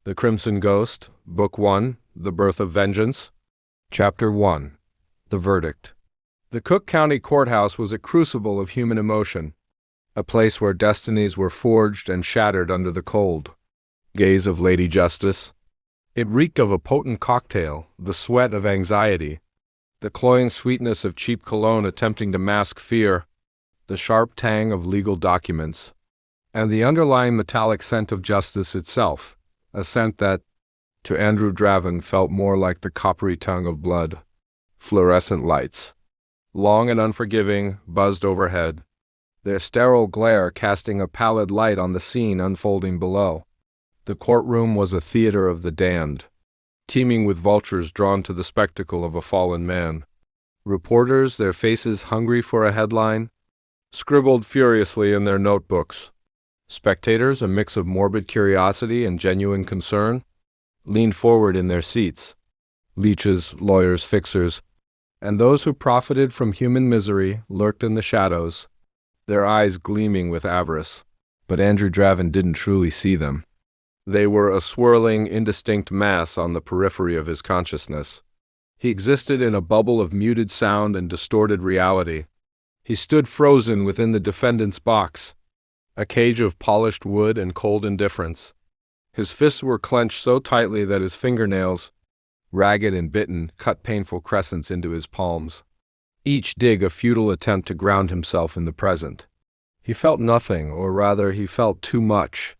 The Crimson Ghost, Book 1, The Birth of Vengeance. Chapter 1, The Verdict. The Cook County Courthouse was a crucible of human emotion, a place where destinies were forged and shattered under the cold gaze of Lady Justice. It reeked of a potent cocktail, the sweat of anxiety, the cloying sweetness of cheap cologne attempting to mask fear, the sharp tang of legal documents, and the underlying metallic scent of justice itself, a scent that, to Andrew Draven, felt more like the coppery tongue of blood. Fluorescent lights, long and unforgiving, buzzed overhead, their sterile glare casting a pallid light on the scene unfolding below. The courtroom was a theater of the damned, teeming with vultures drawn to the spectacle of a fallen man. Reporters, their faces hungry for a headline, scribbled furiously in their notebooks. Spectators, a mix of morbid curiosity and genuine concern, leaned forward in their seats. Leeches, lawyers, fixers, and those who profited from human misery lurked in the shadows, their eyes gleaming with avarice. But Andrew Draven didn't truly see them. They were a swirling, indistinct mass on the periphery of his consciousness. He existed in a bubble of muted sound and distorted reality. He stood frozen within the defendant's box, a cage of polished wood and cold indifference. His fists were clenched so tightly that his fingernails, ragged and bitten, cut painful crescents into his palms, each dig a futile attempt to ground himself in the present. He felt nothing, or rather, he felt too much.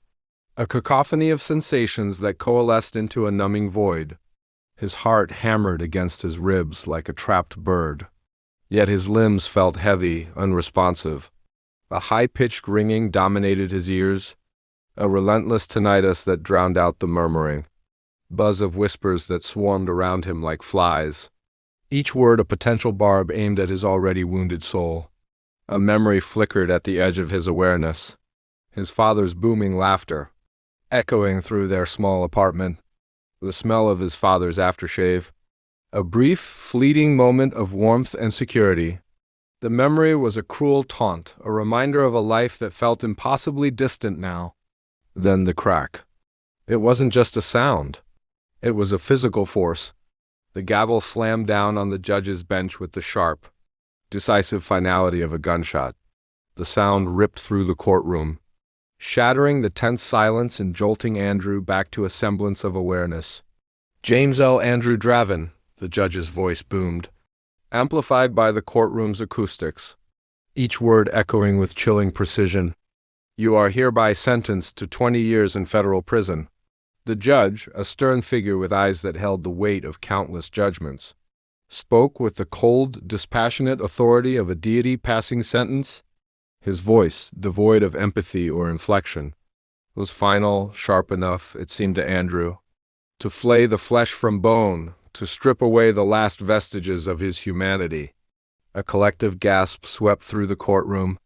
A cacophony of sensations that coalesced into a numbing void. His heart hammered against his ribs like a trapped bird. Yet his limbs felt heavy, unresponsive. A high-pitched ringing dominated his ears, a relentless tinnitus that drowned out the murmuring, buzz of whispers that swarmed around him like flies, each word a potential barb aimed at his already wounded soul. A memory flickered at the edge of his awareness, his father's booming laughter, echoing through their small apartment, the smell of his father's aftershave, a brief, fleeting moment of warmth and security. The memory was a cruel taunt, a reminder of a life that felt impossibly distant now. Then the crack. It wasn't just a sound. It was a physical force. The gavel slammed down on the judge's bench with the sharp, decisive finality of a gunshot. The sound ripped through the courtroom, shattering the tense silence and jolting Andrew back to a semblance of awareness. "James L. Andrew Draven," the judge's voice boomed, amplified by the courtroom's acoustics, each word echoing with chilling precision. "You are hereby sentenced to 20 years in federal prison." The judge, a stern figure with eyes that held the weight of countless judgments, spoke with the cold, dispassionate authority of a deity passing sentence. His voice, devoid of empathy or inflection, was final, sharp enough, it seemed to Andrew, to flay the flesh from bone, to strip away the last vestiges of his humanity. A collective gasp swept through the courtroom,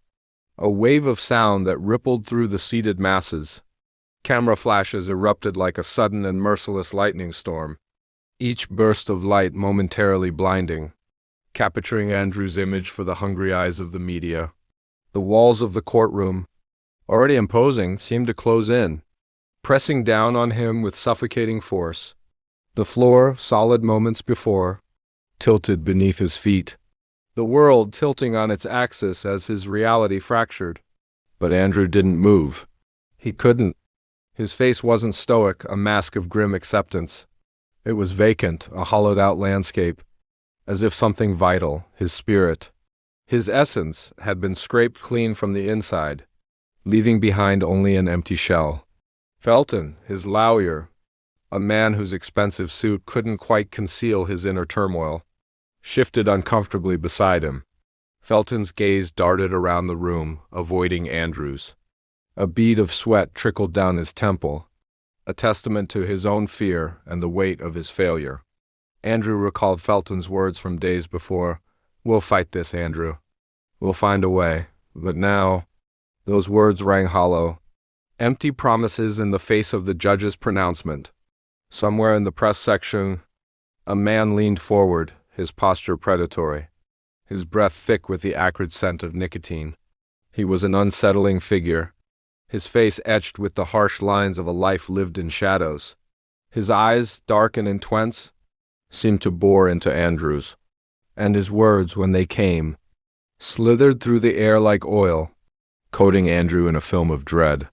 a wave of sound that rippled through the seated masses. Camera flashes erupted like a sudden and merciless lightning storm, each burst of light momentarily blinding, capturing Andrew's image for the hungry eyes of the media. The walls of the courtroom, already imposing, seemed to close in, pressing down on him with suffocating force. The floor, solid moments before, tilted beneath his feet, the world tilting on its axis as his reality fractured. But Andrew didn't move. He couldn't. His face wasn't stoic, a mask of grim acceptance. It was vacant, a hollowed-out landscape, as if something vital, his spirit, his essence, had been scraped clean from the inside, leaving behind only an empty shell. Felton, his lawyer, a man whose expensive suit couldn't quite conceal his inner turmoil, shifted uncomfortably beside him. Felton's gaze darted around the room, avoiding Andrew's. A bead of sweat trickled down his temple, a testament to his own fear and the weight of his failure. Andrew recalled Felton's words from days before. "We'll fight this, Andrew. We'll find a way." But now, those words rang hollow, empty promises in the face of the judge's pronouncement. Somewhere in the press section, a man leaned forward, his posture predatory, his breath thick with the acrid scent of nicotine. He was an unsettling figure, his face etched with the harsh lines of a life lived in shadows. His eyes, dark and intense, seemed to bore into Andrew's, and his words, when they came, slithered through the air like oil, coating Andrew in a film of dread.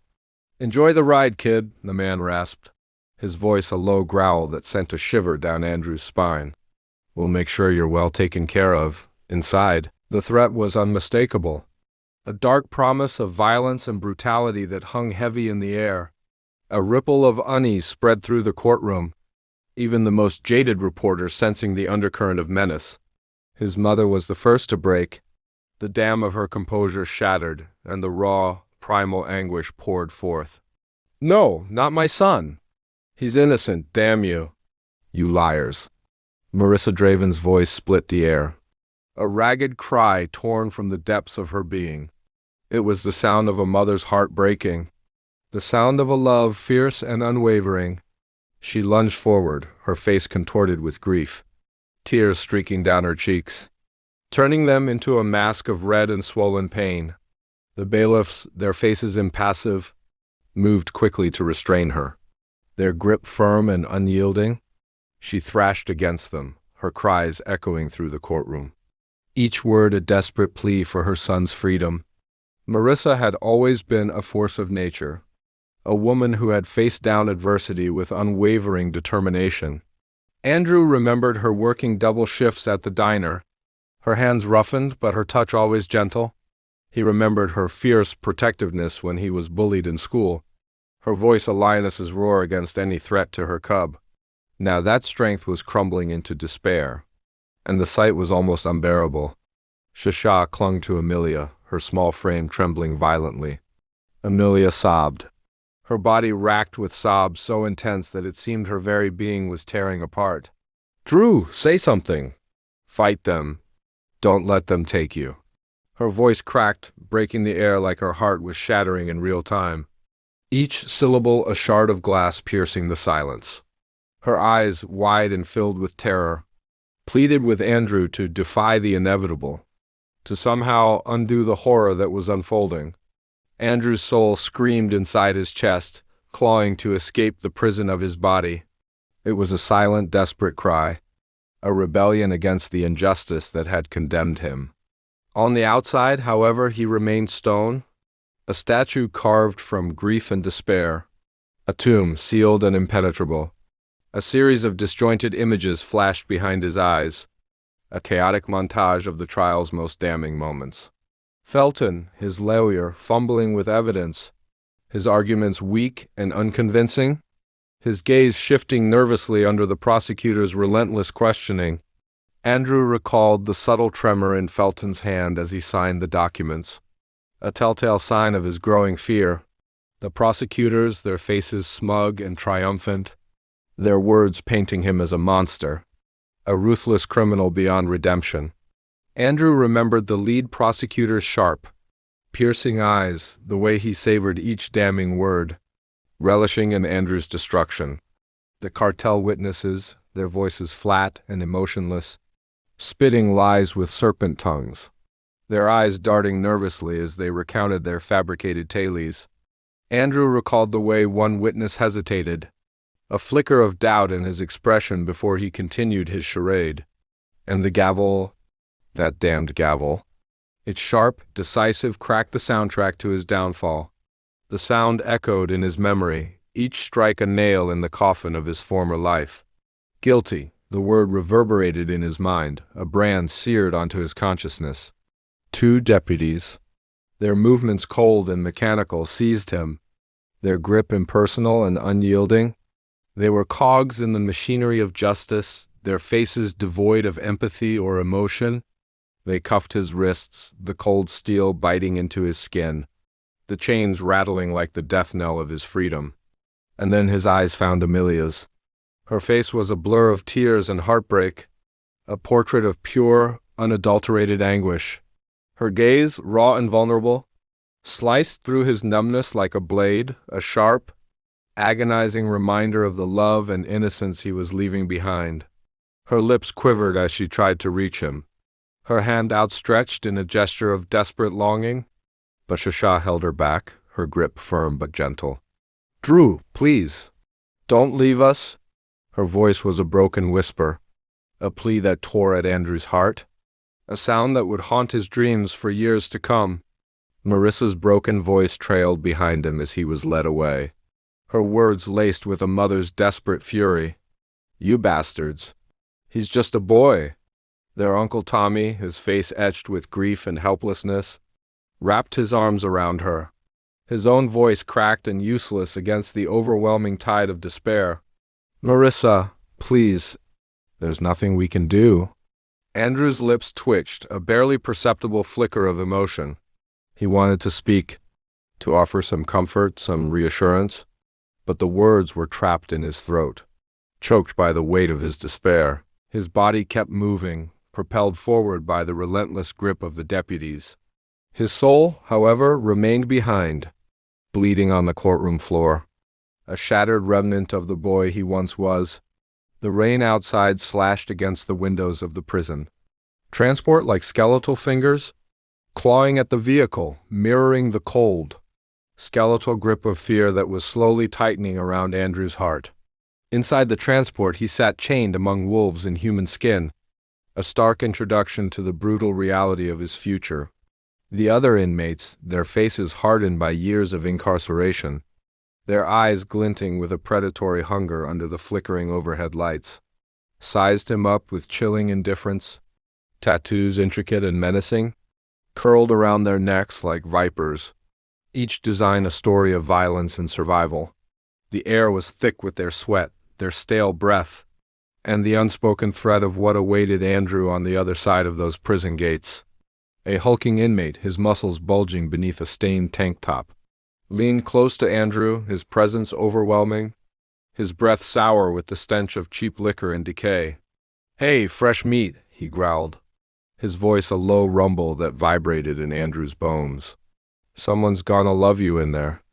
"Enjoy the ride, kid," the man rasped, his voice a low growl that sent a shiver down Andrew's spine. "We'll make sure you're well taken care of, inside." The threat was unmistakable, a dark promise of violence and brutality that hung heavy in the air. A ripple of unease spread through the courtroom, even the most jaded reporter sensing the undercurrent of menace. His mother was the first to break. The dam of her composure shattered, and the raw, primal anguish poured forth. "No, not my son. He's innocent, damn you." "You liars." Marissa Draven's voice split the air, a ragged cry torn from the depths of her being. It was the sound of a mother's heart breaking, the sound of a love fierce and unwavering. She lunged forward, her face contorted with grief, tears streaking down her cheeks, turning them into a mask of red and swollen pain. The bailiffs, their faces impassive, moved quickly to restrain her, their grip firm and unyielding. She thrashed against them, her cries echoing through the courtroom, each word a desperate plea for her son's freedom. Marissa had always been a force of nature, a woman who had faced down adversity with unwavering determination. Andrew remembered her working double shifts at the diner, her hands roughened but her touch always gentle. He remembered her fierce protectiveness when he was bullied in school, her voice a lioness's roar against any threat to her cub. Now that strength was crumbling into despair, and the sight was almost unbearable. Shasha clung to Amelia, her small frame trembling violently. Amelia sobbed, her body racked with sobs so intense that it seemed her very being was tearing apart. "Drew, say something." "Fight them. Don't let them take you." Her voice cracked, breaking the air like her heart was shattering in real time, each syllable a shard of glass piercing the silence. Her eyes, wide and filled with terror, pleaded with Andrew to defy the inevitable, to somehow undo the horror that was unfolding. Andrew's soul screamed inside his chest, clawing to escape the prison of his body. It was a silent, desperate cry, a rebellion against the injustice that had condemned him. On the outside, however, he remained stone, a statue carved from grief and despair, a tomb sealed and impenetrable. A series of disjointed images flashed behind his eyes, a chaotic montage of the trial's most damning moments. Felton, his lawyer, fumbling with evidence, his arguments weak and unconvincing, his gaze shifting nervously under the prosecutor's relentless questioning. Andrew recalled the subtle tremor in Felton's hand as he signed the documents, a telltale sign of his growing fear. The prosecutors, their faces smug and triumphant, their words painting him as a monster, a ruthless criminal beyond redemption. Andrew remembered the lead prosecutor's sharp, piercing eyes, the way he savored each damning word, relishing in Andrew's destruction. The cartel witnesses, their voices flat and emotionless, spitting lies with serpent tongues, their eyes darting nervously as they recounted their fabricated tales. Andrew recalled the way one witness hesitated, a flicker of doubt in his expression before he continued his charade. And the gavel, that damned gavel, its sharp, decisive cracked the soundtrack to his downfall. The sound echoed in his memory, each strike a nail in the coffin of his former life. Guilty, the word reverberated in his mind, a brand seared onto his consciousness. 2 deputies, their movements cold and mechanical, seized him, their grip impersonal and unyielding. They were cogs in the machinery of justice, their faces devoid of empathy or emotion. They cuffed his wrists, the cold steel biting into his skin, the chains rattling like the death knell of his freedom. And then his eyes found Amelia's. Her face was a blur of tears and heartbreak, a portrait of pure, unadulterated anguish. Her gaze, raw and vulnerable, sliced through his numbness like a blade, a sharp, agonizing reminder of the love and innocence he was leaving behind. Her lips quivered as she tried to reach him, her hand outstretched in a gesture of desperate longing, but Shasha held her back, her grip firm but gentle. "Drew, please, don't leave us. Her voice was a broken whisper, a plea that tore at Andrew's heart, a sound that would haunt his dreams for years to come. Marissa's broken voice trailed behind him as he was led away, her words laced with a mother's desperate fury. "You bastards. He's just a boy." Their Uncle Tommy, his face etched with grief and helplessness, wrapped his arms around her, his own voice cracked and useless against the overwhelming tide of despair. "Marissa, please. There's nothing we can do." Andrew's lips twitched, a barely perceptible flicker of emotion. He wanted to speak, to offer some comfort, some reassurance, but the words were trapped in his throat, choked by the weight of his despair. His body kept moving, propelled forward by the relentless grip of the deputies. His soul, however, remained behind, bleeding on the courtroom floor, a shattered remnant of the boy he once was. The rain outside slashed against the windows of the prison. Transport like skeletal fingers, clawing at the vehicle, mirroring the cold, skeletal grip of fear that was slowly tightening around Andrew's heart. Inside the transport, he sat chained among wolves in human skin, a stark introduction to the brutal reality of his future. The other inmates, their faces hardened by years of incarceration, their eyes glinting with a predatory hunger under the flickering overhead lights, sized him up with chilling indifference, tattoos intricate and menacing, curled around their necks like vipers, each design a story of violence and survival. The air was thick with their sweat, their stale breath, and the unspoken threat of what awaited Andrew on the other side of those prison gates. A hulking inmate, his muscles bulging beneath a stained tank top, leaned close to Andrew, his presence overwhelming, his breath sour with the stench of cheap liquor and decay. "Hey, fresh meat," he growled, his voice a low rumble that vibrated in Andrew's bones. "Someone's gonna love you in there."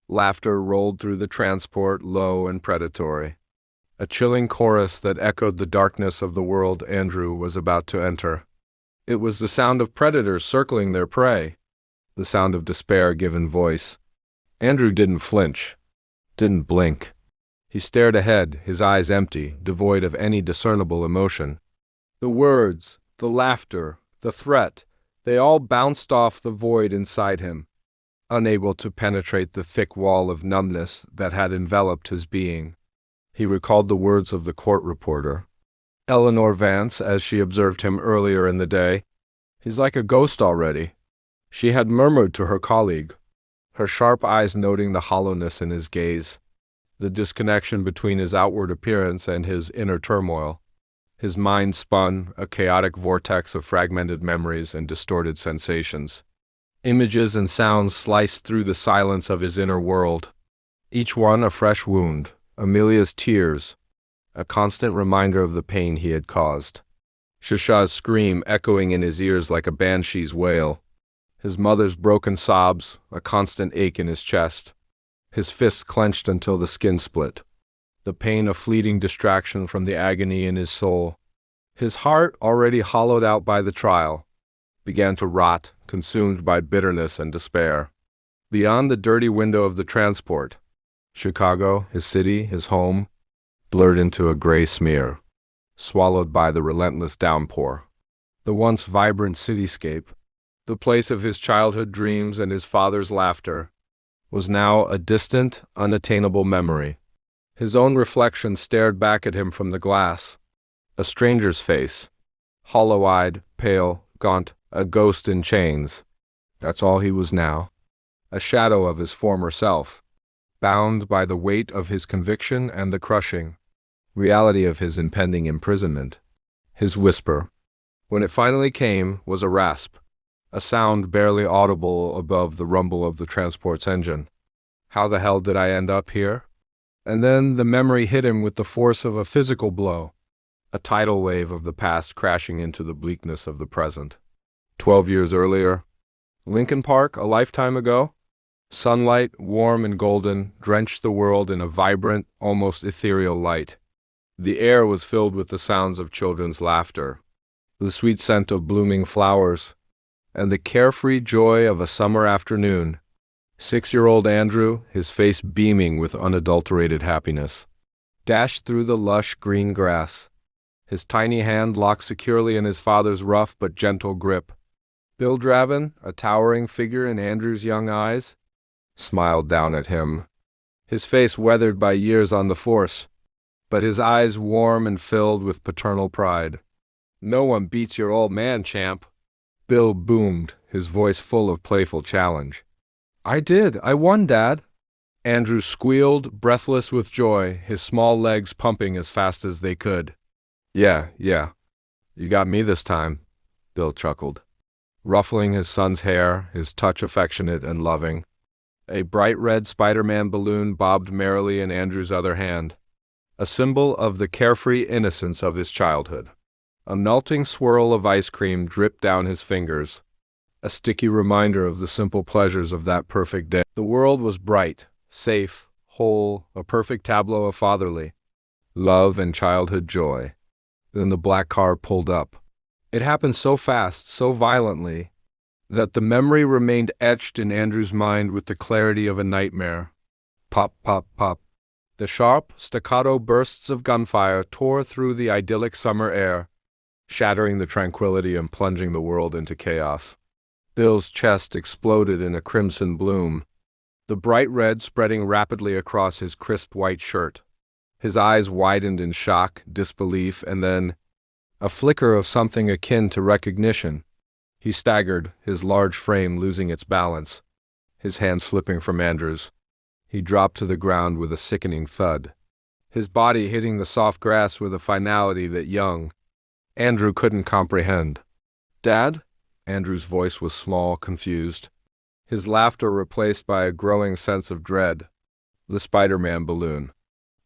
Laughter rolled through the transport, low and predatory, a chilling chorus that echoed the darkness of the world Andrew was about to enter. It was the sound of predators circling their prey, the sound of despair given voice. Andrew didn't flinch, didn't blink. He stared ahead, his eyes empty, devoid of any discernible emotion. The words, the laughter, the threat, they all bounced off the void inside him, unable to penetrate the thick wall of numbness that had enveloped his being. He recalled the words of the court reporter, Eleanor Vance, as she observed him earlier in the day. "He's like a ghost already," she had murmured to her colleague, her sharp eyes noting the hollowness in his gaze, the disconnection between his outward appearance and his inner turmoil. His mind spun, a chaotic vortex of fragmented memories and distorted sensations. Images and sounds sliced through the silence of his inner world, each one a fresh wound, Amelia's tears, a constant reminder of the pain he had caused. Shasha's scream echoing in his ears like a banshee's wail. His mother's broken sobs, a constant ache in his chest. His fists clenched until the skin split. The pain of fleeting distraction from the agony in his soul. His heart, already hollowed out by the trial, began to rot, consumed by bitterness and despair. Beyond the dirty window of the transport, Chicago, his city, his home, blurred into a gray smear, swallowed by the relentless downpour. The once vibrant cityscape, the place of his childhood dreams and his father's laughter, was now a distant, unattainable memory. His own reflection stared back at him from the glass, a stranger's face, hollow-eyed, pale, gaunt, a ghost in chains. That's all he was now, a shadow of his former self, bound by the weight of his conviction and the crushing reality of his impending imprisonment. His whisper, when it finally came, was a rasp, a sound barely audible above the rumble of the transport's engine. "How the hell did I end up here?" And then the memory hit him with the force of a physical blow, a tidal wave of the past crashing into the bleakness of the present. 12 years earlier, Lincoln Park, a lifetime ago, sunlight, warm and golden, drenched the world in a vibrant, almost ethereal light. The air was filled with the sounds of children's laughter, the sweet scent of blooming flowers, and the carefree joy of a summer afternoon. 6-year-old Andrew, his face beaming with unadulterated happiness. dashed through the lush green grass, his tiny hand locked securely in his father's rough but gentle grip. Bill Draven, a towering figure in Andrew's young eyes, smiled down at him, his face weathered by years on the force, but his eyes warm and filled with paternal pride. "No one beats your old man, champ," Bill boomed, his voice full of playful challenge. "I did. I won, Dad." Andrew squealed, breathless with joy, his small legs pumping as fast as they could. Yeah. You got me this time," Bill chuckled, ruffling his son's hair, his touch affectionate and loving. A bright red Spider-Man balloon bobbed merrily in Andrew's other hand, a symbol of the carefree innocence of his childhood. A melting swirl of ice cream dripped down his fingers, a sticky reminder of the simple pleasures of that perfect day. The world was bright, safe, whole, a perfect tableau of fatherly love and childhood joy. Then the black car pulled up. It happened so fast, so violently, that the memory remained etched in Andrew's mind with the clarity of a nightmare. Pop, pop, pop. The sharp, staccato bursts of gunfire tore through the idyllic summer air, shattering the tranquility and plunging the world into chaos. Bill's chest exploded in a crimson bloom, the bright red spreading rapidly across his crisp white shirt. His eyes widened in shock, disbelief, and then a flicker of something akin to recognition. He staggered, his large frame losing its balance, his hand slipping from Andrew's. He dropped to the ground with a sickening thud, his body hitting the soft grass with a finality that young Andrew couldn't comprehend. "Dad?" Andrew's voice was small, confused, his laughter replaced by a growing sense of dread. The Spider-Man balloon,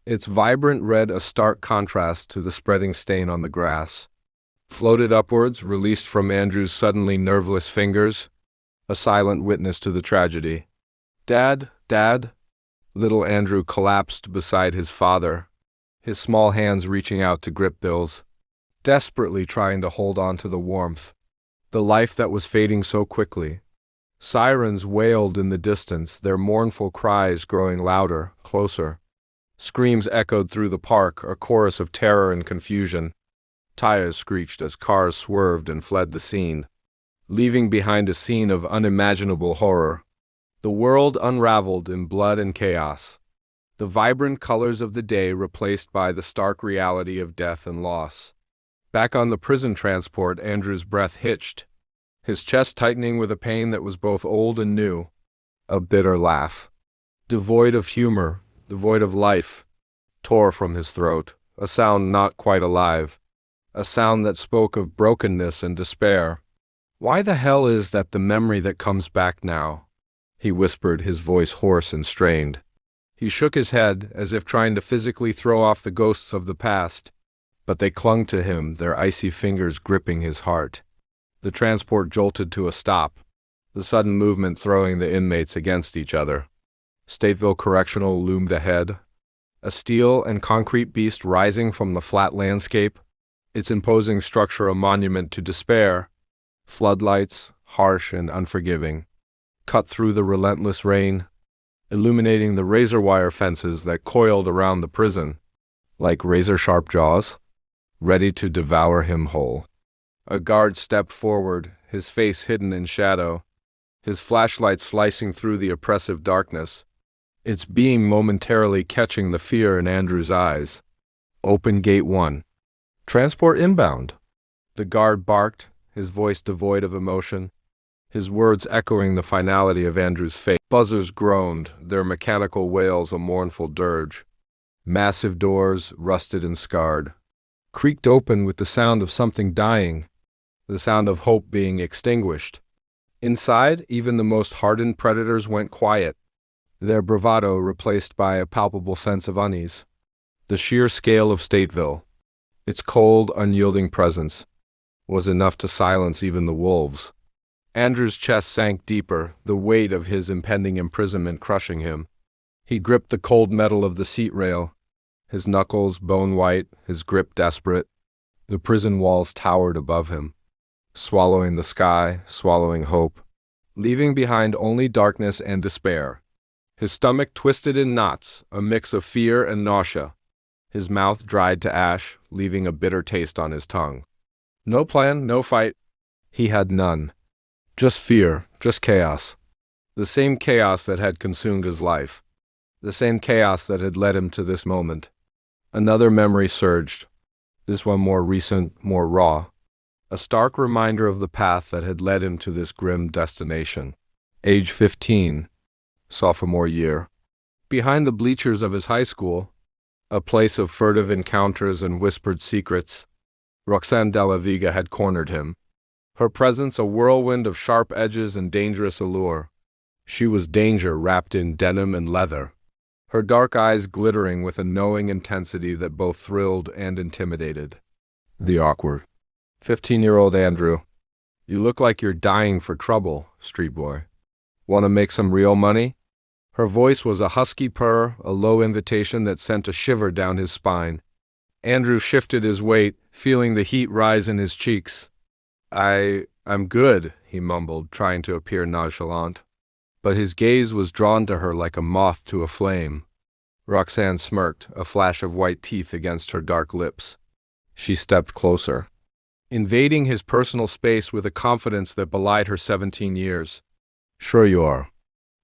its vibrant red a stark contrast to the spreading stain on the grass, floated upwards, released from Andrew's suddenly nerveless fingers, a silent witness to the tragedy. "Dad, Dad?" Little Andrew collapsed beside his father, his small hands reaching out to grip Bill's, desperately trying to hold on to the warmth, the life that was fading so quickly. Sirens wailed in the distance, their mournful cries growing louder, closer. Screams echoed through the park, a chorus of terror and confusion. Tires screeched as cars swerved and fled the scene, leaving behind a scene of unimaginable horror. The world unraveled in blood and chaos, the vibrant colors of the day replaced by the stark reality of death and loss. Back on the prison transport, Andrew's breath hitched, his chest tightening with a pain that was both old and new. A bitter laugh, devoid of humor, devoid of life, tore from his throat, a sound not quite alive, a sound that spoke of brokenness and despair. "Why the hell is that the memory that comes back now?" he whispered, his voice hoarse and strained. He shook his head, as if trying to physically throw off the ghosts of the past, but they clung to him, their icy fingers gripping his heart. The transport jolted to a stop, the sudden movement throwing the inmates against each other. Stateville Correctional loomed ahead, a steel and concrete beast rising from the flat landscape, its imposing structure a monument to despair. Floodlights, harsh and unforgiving, cut through the relentless rain, illuminating the razor wire fences that coiled around the prison, like razor-sharp jaws, ready to devour him whole. A guard stepped forward, his face hidden in shadow, his flashlight slicing through the oppressive darkness, its beam momentarily catching the fear in Andrew's eyes. "Open Gate 1. Transport inbound." The guard barked, his voice devoid of emotion, his words echoing the finality of Andrew's fate. Buzzers groaned, their mechanical wails a mournful dirge. Massive doors, rusted and scarred, creaked open with the sound of something dying, the sound of hope being extinguished. Inside, even the most hardened predators went quiet, their bravado replaced by a palpable sense of unease. The sheer scale of Stateville, its cold, unyielding presence, was enough to silence even the wolves. Andrew's chest sank deeper, the weight of his impending imprisonment crushing him. He gripped the cold metal of the seat rail, his knuckles bone-white, his grip desperate. The prison walls towered above him, swallowing the sky, swallowing hope, leaving behind only darkness and despair. His stomach twisted in knots, a mix of fear and nausea, His mouth dried to ash, leaving a bitter taste on his tongue. No plan, no fight. He had none. Just fear, just chaos. The same chaos that had consumed his life. The same chaos that had led him to this moment. Another memory surged. This one more recent, more raw. A stark reminder of the path that had led him to this grim destination. Age 15. Sophomore year. Behind the bleachers of his high school, a place of furtive encounters and whispered secrets, Roxane de la Vega had cornered him. Her presence a whirlwind of sharp edges and dangerous allure. She was danger wrapped in denim and leather, her dark eyes glittering with a knowing intensity that both thrilled and intimidated. The awkward. 15-year-old Andrew. You look like you're dying for trouble, street boy. Want to make some real money? Her voice was a husky purr, a low invitation that sent a shiver down his spine. Andrew shifted his weight, feeling the heat rise in his cheeks. I'm good, he mumbled, trying to appear nonchalant. But his gaze was drawn to her like a moth to a flame. Roxane smirked, a flash of white teeth against her dark lips. She stepped closer, invading his personal space with a confidence that belied her 17 years. Sure you are.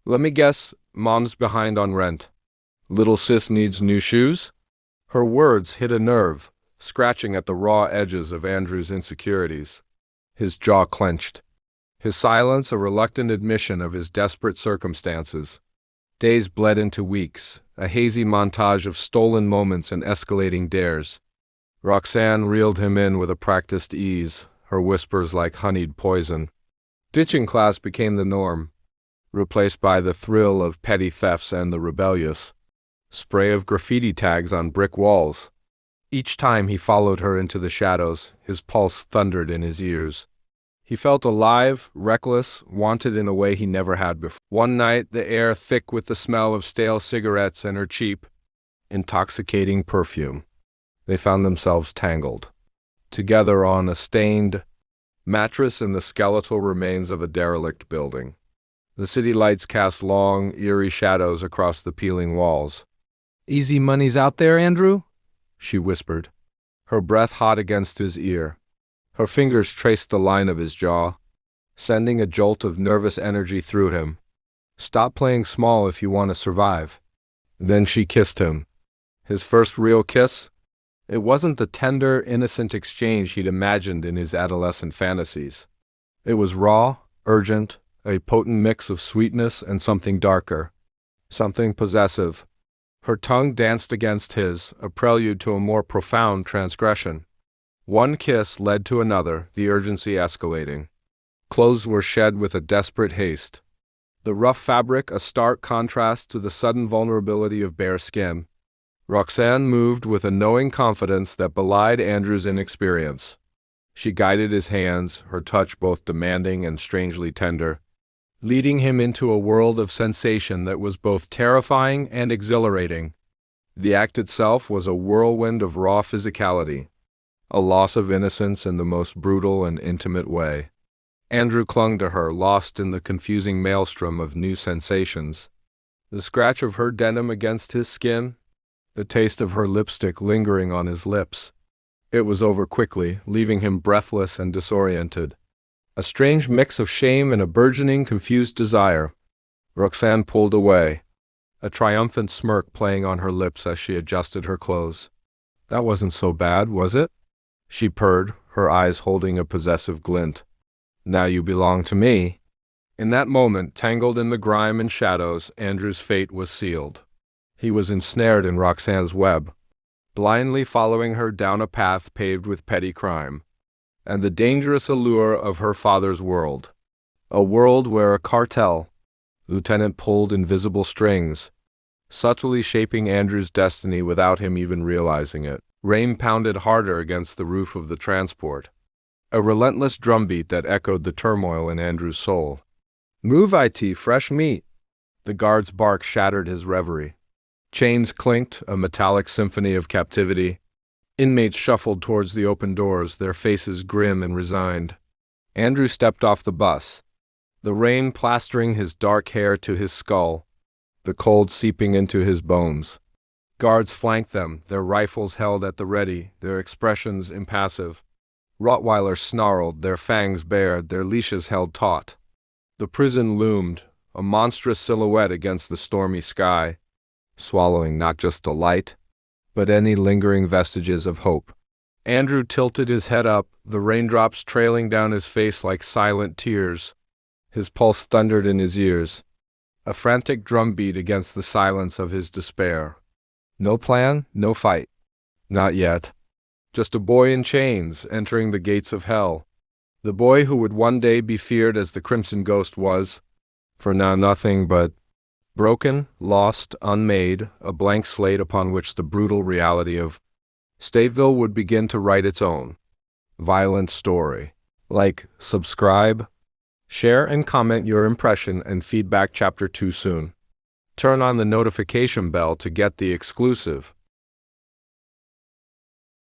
Let me guess, Mom's behind on rent. Little sis needs new shoes? Her words hit a nerve, scratching at the raw edges of Andrew's insecurities. His jaw clenched. His silence a reluctant admission of his desperate circumstances. Days bled into weeks, a hazy montage of stolen moments and escalating dares. Roxane reeled him in with a practiced ease, her whispers like honeyed poison. Ditching class became the norm, replaced by the thrill of petty thefts and the rebellious. Spray of graffiti tags on brick walls. Each time he followed her into the shadows, his pulse thundered in his ears. He felt alive, reckless, wanted in a way he never had before. One night, the air thick with the smell of stale cigarettes and her cheap, intoxicating perfume. They found themselves tangled, together on a stained mattress in the skeletal remains of a derelict building. The city lights cast long, eerie shadows across the peeling walls. Easy money's out there, Andrew? She whispered, her breath hot against his ear. Her fingers traced the line of his jaw, sending a jolt of nervous energy through him. Stop playing small if you want to survive. Then she kissed him. His first real kiss? It wasn't the tender, innocent exchange he'd imagined in his adolescent fantasies. It was raw, urgent, a potent mix of sweetness and something darker, something possessive. Her tongue danced against his, a prelude to a more profound transgression. One kiss led to another, the urgency escalating. Clothes were shed with a desperate haste. The rough fabric a stark contrast to the sudden vulnerability of bare skin. Roxane moved with a knowing confidence that belied Andrew's inexperience. She guided his hands, her touch both demanding and strangely tender, leading him into a world of sensation that was both terrifying and exhilarating. The act itself was a whirlwind of raw physicality, a loss of innocence in the most brutal and intimate way. Andrew clung to her, lost in the confusing maelstrom of new sensations. The scratch of her denim against his skin, the taste of her lipstick lingering on his lips. It was over quickly, leaving him breathless and disoriented. A strange mix of shame and a burgeoning, confused desire. Roxane pulled away, a triumphant smirk playing on her lips as she adjusted her clothes. That wasn't so bad, was it? She purred, her eyes holding a possessive glint. Now you belong to me. In that moment, tangled in the grime and shadows, Andrew's fate was sealed. He was ensnared in Roxane's web, blindly following her down a path paved with petty crime, and the dangerous allure of her father's world. A world where a cartel, lieutenant pulled invisible strings, subtly shaping Andrew's destiny without him even realizing it. Rain pounded harder against the roof of the transport, a relentless drumbeat that echoed the turmoil in Andrew's soul. Move, IT, fresh meat. The guard's bark shattered his reverie. Chains clinked, a metallic symphony of captivity. Inmates shuffled towards the open doors, their faces grim and resigned. Andrew stepped off the bus, the rain plastering his dark hair to his skull, the cold seeping into his bones. Guards flanked them, their rifles held at the ready, their expressions impassive. Rottweilers snarled, their fangs bared, their leashes held taut. The prison loomed, a monstrous silhouette against the stormy sky, swallowing not just delight, but any lingering vestiges of hope. Andrew tilted his head up, the raindrops trailing down his face like silent tears. His pulse thundered in his ears, a frantic drumbeat against the silence of his despair. No plan, no fight. Not yet. Just a boy in chains entering the gates of hell. The boy who would one day be feared as the Crimson Ghost was. For now nothing but broken, lost, unmade, a blank slate upon which the brutal reality of Stateville would begin to write its own violent story. Like, subscribe, share and comment your impression and feedback. Chapter 2 soon. Turn on the notification bell to get the exclusive